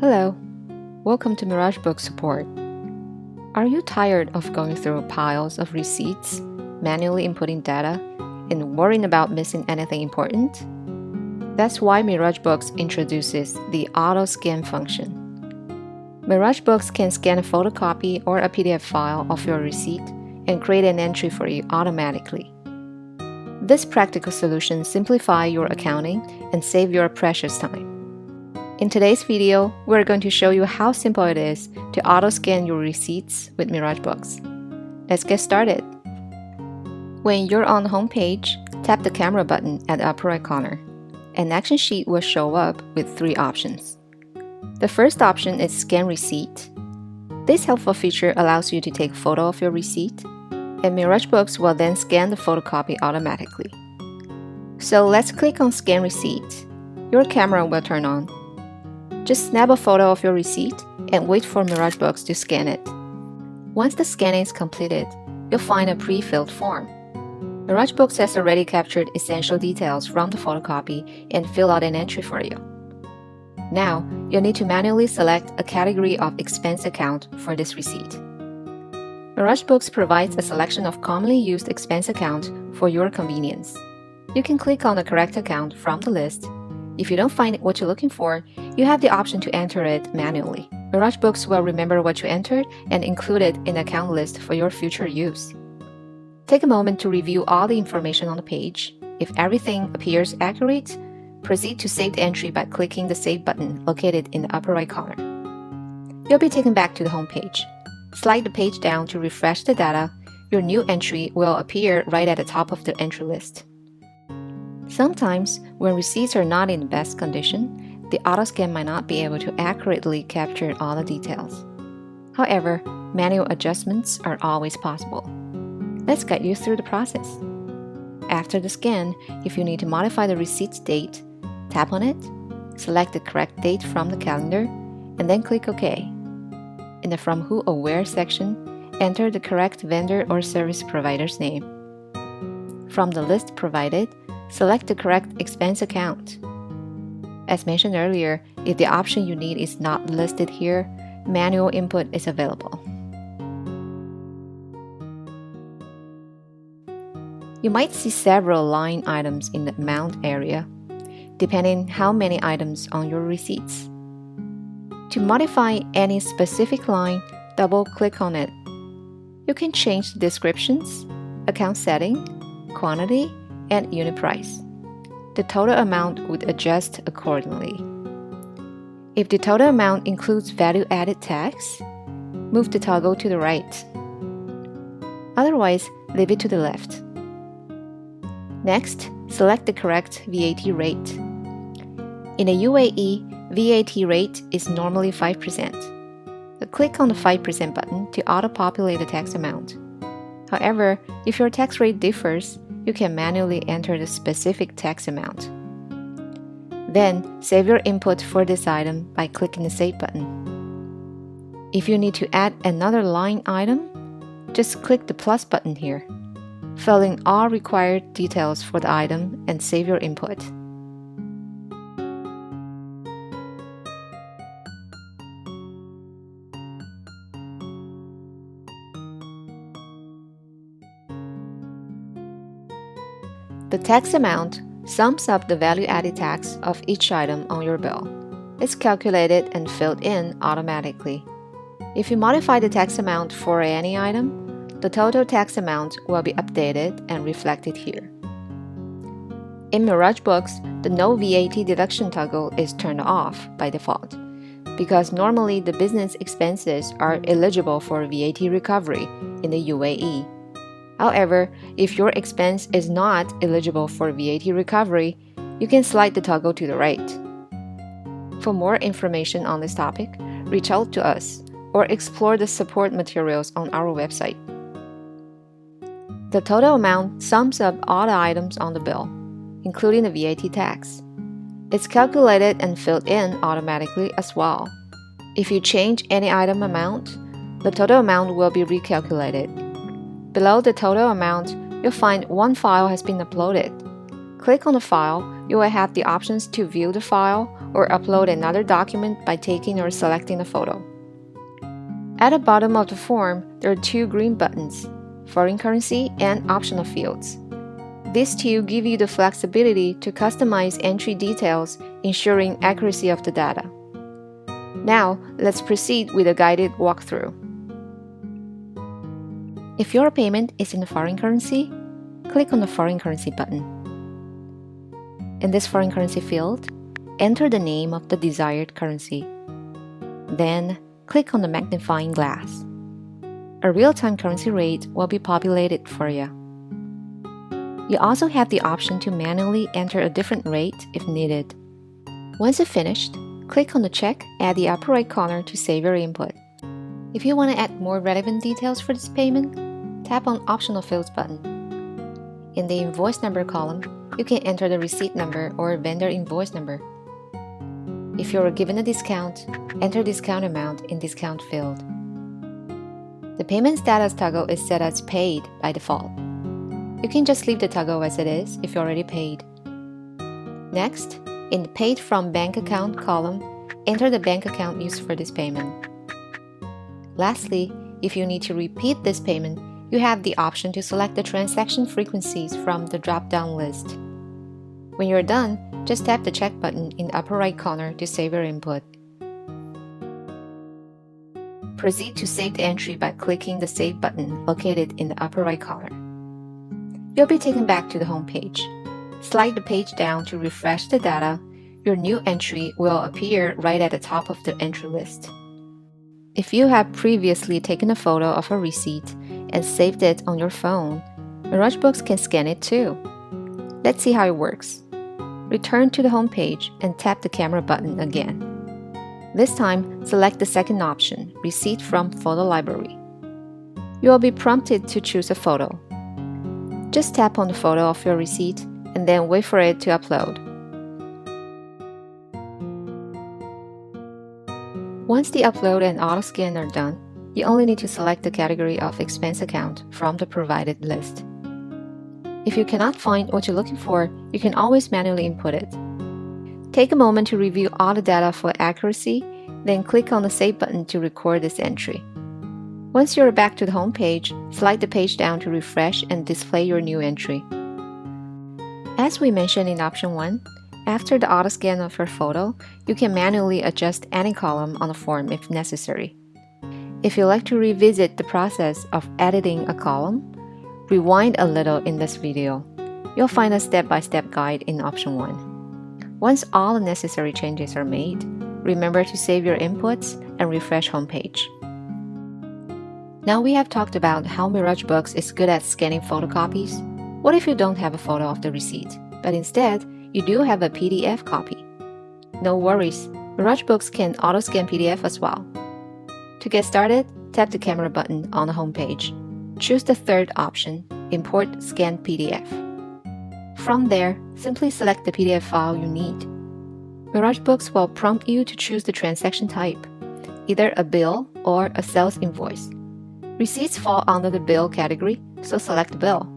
Hello, welcome to Miragebooks support. Are you tired of going through piles of receipts, manually inputting data, and worrying about missing anything important? That's why Miragebooks introduces the auto scan function. Miragebooks can scan a photocopy or a PDF file of your receipt and create an entry for you automatically. This practical solution simplifies your accounting and saves your precious time. In today's video, we're going to show you how simple it is to auto-scan your receipts with Miragebooks. Let's get started. When you're on the home page, tap the camera button at the upper right corner. An action sheet will show up with 3 options. The first option is Scan Receipt. This helpful feature allows you to take a photo of your receipt, and Miragebooks will then scan the photocopy automatically. So let's click on Scan Receipt. Your camera will turn on. Just snap a photo of your receipt and wait for Miragebooks to scan it. Once the scanning is completed, you'll find a pre-filled form. Miragebooks has already captured essential details from the photocopy and filled out an entry for you. Now, you'll need to manually select a category of expense account for this receipt. Miragebooks provides a selection of commonly used expense account for your convenience. You can click on the correct account from the list. If you don't find what you're looking for, you have the option to enter it manually. Miragebooks will remember what you entered and include it in the account list for your future use. Take a moment to review all the information on the page. If everything appears accurate, proceed to save the entry by clicking the Save button located in the upper right corner. You'll be taken back to the home page. Slide the page down to refresh the data. Your new entry will appear right at the top of the entry list. Sometimes, when receipts are not in the best condition, the autoscan might not be able to accurately capture all the details. However, manual adjustments are always possible. Let's guide you through the process. After the scan, if you need to modify the receipt's date, tap on it, select the correct date from the calendar, and then click OK. In the From Who Aware section, enter the correct vendor or service provider's name. From the list provided, select the correct expense account. As mentioned earlier, if the option you need is not listed here, manual input is available. You might see several line items in the amount area, depending how many items on your receipts. To modify any specific line, double-click on it. You can change the descriptions, account setting, quantity, and unit price. The total amount would adjust accordingly. If the total amount includes value-added tax, move the toggle to the right. Otherwise, leave it to the left. Next, select the correct VAT rate. In the UAE, VAT rate is normally 5%. Click on the 5% button to auto-populate the tax amount. However, if your tax rate differs, you can manually enter the specific tax amount. Then, save your input for this item by clicking the Save button. If you need to add another line item, just click the plus button here. Fill in all required details for the item and save your input. The tax amount sums up the value-added tax of each item on your bill. It's calculated and filled in automatically. If you modify the tax amount for any item, the total tax amount will be updated and reflected here. In Miragebooks, the No VAT deduction toggle is turned off by default, because normally the business expenses are eligible for VAT recovery in the UAE. However, if your expense is not eligible for VAT recovery, you can slide the toggle to the right. For more information on this topic, reach out to us or explore the support materials on our website. The total amount sums up all the items on the bill, including the VAT tax. It's calculated and filled in automatically as well. If you change any item amount, the total amount will be recalculated. Below the total amount, you'll find one file has been uploaded. Click on the file you will have the options to view the file or upload another document by taking or selecting a photo. At the bottom of the form, there are two green buttons, foreign currency and optional fields. These two give you the flexibility to customize entry details, ensuring accuracy of the data. Now, let's proceed with a guided walkthrough. If your payment is in foreign currency, click on the foreign currency button. In this foreign currency field, enter the name of the desired currency. Then, click on the magnifying glass. A real-time currency rate will be populated for you. You also have the option to manually enter a different rate if needed. Once you've finished, click on the check at the upper right corner to save your input. If you want to add more relevant details for this payment, tap on Optional Fields button. In the Invoice Number column, you can enter the receipt number or vendor invoice number. If you are given a discount, enter discount amount in Discount field. The Payment Status toggle is set as Paid by default. You can just leave the toggle as it is if you already paid. Next, in the Paid from Bank Account column, enter the bank account used for this payment. Lastly, if you need to repeat this payment, you have the option to select the transaction frequencies from the drop-down list. When you're done, just tap the check button in the upper right corner to save your input. Proceed to save the entry by clicking the Save button located in the upper right corner. You'll be taken back to the home page. Slide the page down to refresh the data. Your new entry will appear right at the top of the entry list. If you have previously taken a photo of a receipt and saved it on your phone, Miragebooks can scan it too. Let's see how it works. Return to the home page and tap the camera button again. This time, select the second option, Receipt from Photo Library. You will be prompted to choose a photo. Just tap on the photo of your receipt and then wait for it to upload. Once the upload and auto-scan are done, you only need to select the category of expense account from the provided list. If you cannot find what you're looking for, you can always manually input it. Take a moment to review all the data for accuracy, then click on the Save button to record this entry. Once you're back to the home page, slide the page down to refresh and display your new entry. As we mentioned in Option 1, after the auto-scan of your photo, you can manually adjust any column on the form if necessary. If you'd like to revisit the process of editing a column, rewind a little in this video. You'll find a step-by-step guide in Option 1. Once all the necessary changes are made, remember to save your inputs and refresh homepage. Now we have talked about how Miragebooks is good at scanning photocopies. What if you don't have a photo of the receipt, but instead, you do have a PDF copy? No worries, Miragebooks can auto-scan PDF as well. To get started, tap the camera button on the home page. Choose the third option, Import Scanned PDF. From there, simply select the PDF file you need. Miragebooks will prompt you to choose the transaction type, either a bill or a sales invoice. Receipts fall under the bill category, so select bill.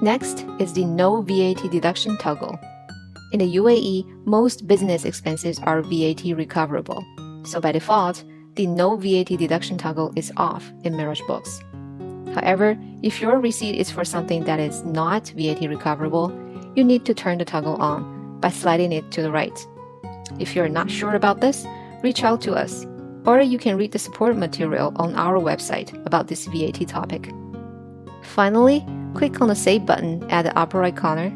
Next is the No VAT Deduction toggle. In the UAE, most business expenses are VAT recoverable, so by default, the No VAT Deduction toggle is off in Miragebooks. However, if your receipt is for something that is not VAT recoverable, you need to turn the toggle on by sliding it to the right. If you're not sure about this, reach out to us, or you can read the support material on our website about this VAT topic. Finally, click on the Save button at the upper right corner.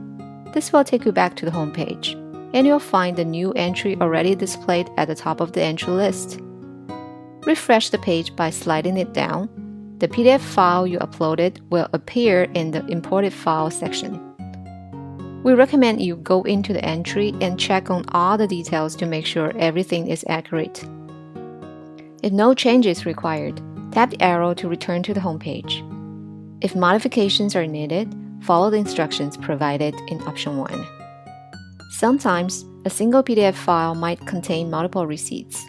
This will take you back to the home page, and you'll find the new entry already displayed at the top of the entry list. Refresh the page by sliding it down. The PDF file you uploaded will appear in the Imported File section. We recommend you go into the entry and check on all the details to make sure everything is accurate. If no change is required, tap the arrow to return to the home page. If modifications are needed, follow the instructions provided in Option 1. Sometimes, a single PDF file might contain multiple receipts.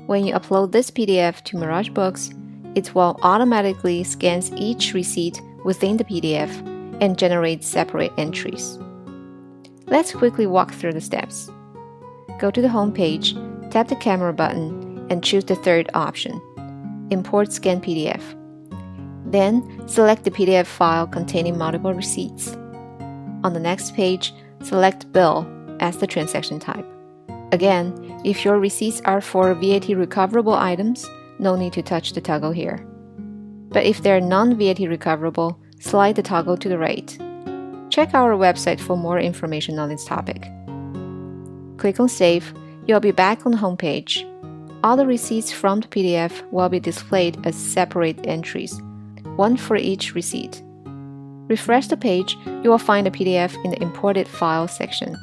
When you upload this PDF to Miragebooks, it will automatically scan each receipt within the PDF and generate separate entries. Let's quickly walk through the steps. Go to the home page, tap the camera button, and choose the third option, Import Scan PDF. Then, select the PDF file containing multiple receipts. On the next page, select Bill as the transaction type. Again, if your receipts are for VAT recoverable items, no need to touch the toggle here. But if they're non-VAT recoverable, slide the toggle to the right. Check our website for more information on this topic. Click on Save. You'll be back on the home page. All the receipts from the PDF will be displayed as separate entries, one for each receipt. Refresh the page, you will find the PDF in the Imported Files section.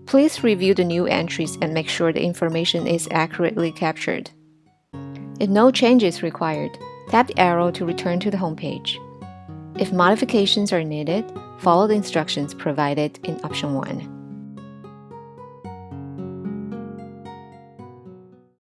Please review the new entries and make sure the information is accurately captured. If no change is required, tap the arrow to return to the home page. If modifications are needed, follow the instructions provided in Option 1.